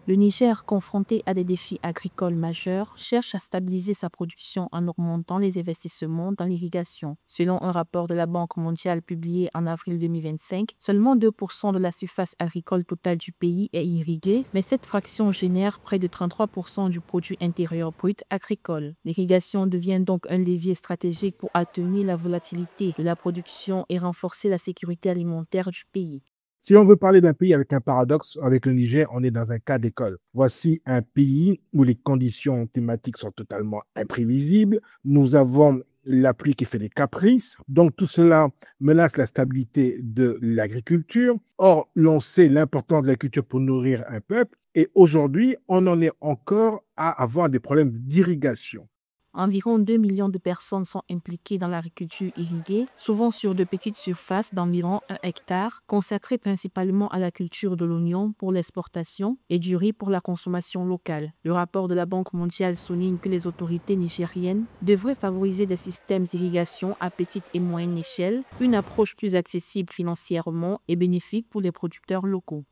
Le Niger, confronté à des défis agricoles majeurs, cherche à stabiliser sa production en augmentant les investissements dans l'irrigation. Selon un rapport de la Banque mondiale publié en avril 2025, seulement 2% de la surface agricole totale du pays est irriguée, mais cette fraction génère près de 33% du produit intérieur brut agricole. L'irrigation devient donc un levier stratégique pour atténuer la volatilité de la production et renforcer la sécurité alimentaire du pays. Si on veut parler d'un pays avec un paradoxe, avec le Niger, on est dans un cas d'école. Voici un pays où les conditions climatiques sont totalement imprévisibles. Nous avons la pluie qui fait des caprices. Donc tout cela menace la stabilité de l'agriculture. Or, l'on sait l'importance de l'agriculture pour nourrir un peuple. Et aujourd'hui, on en est encore à avoir des problèmes d'irrigation. Environ 2 millions de personnes sont impliquées dans l'agriculture irriguée, souvent sur de petites surfaces d'environ 1 hectare, consacrées principalement à la culture de l'oignon pour l'exportation et du riz pour la consommation locale. Le rapport de la Banque mondiale souligne que les autorités nigériennes devraient favoriser des systèmes d'irrigation à petite et moyenne échelle, une approche plus accessible financièrement et bénéfique pour les producteurs locaux.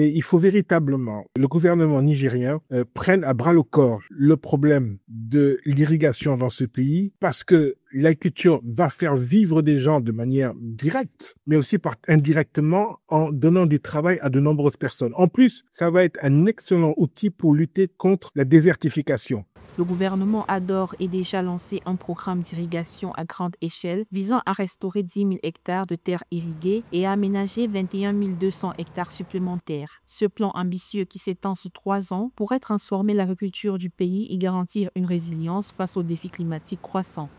Et il faut véritablement que le gouvernement nigérien prenne à bras le corps le problème de l'irrigation dans ce pays parce que l'agriculture va faire vivre des gens de manière directe, mais aussi indirectement en donnant du travail à de nombreuses personnes. En plus, ça va être un excellent outil pour lutter contre la désertification. Le gouvernement a d'ores et déjà lancé un programme d'irrigation à grande échelle visant à restaurer 10 000 hectares de terres irriguées et à aménager 21 200 hectares supplémentaires. Ce plan ambitieux qui s'étend sur 3 ans pourrait transformer l'agriculture du pays et garantir une résilience face aux défis climatiques croissants.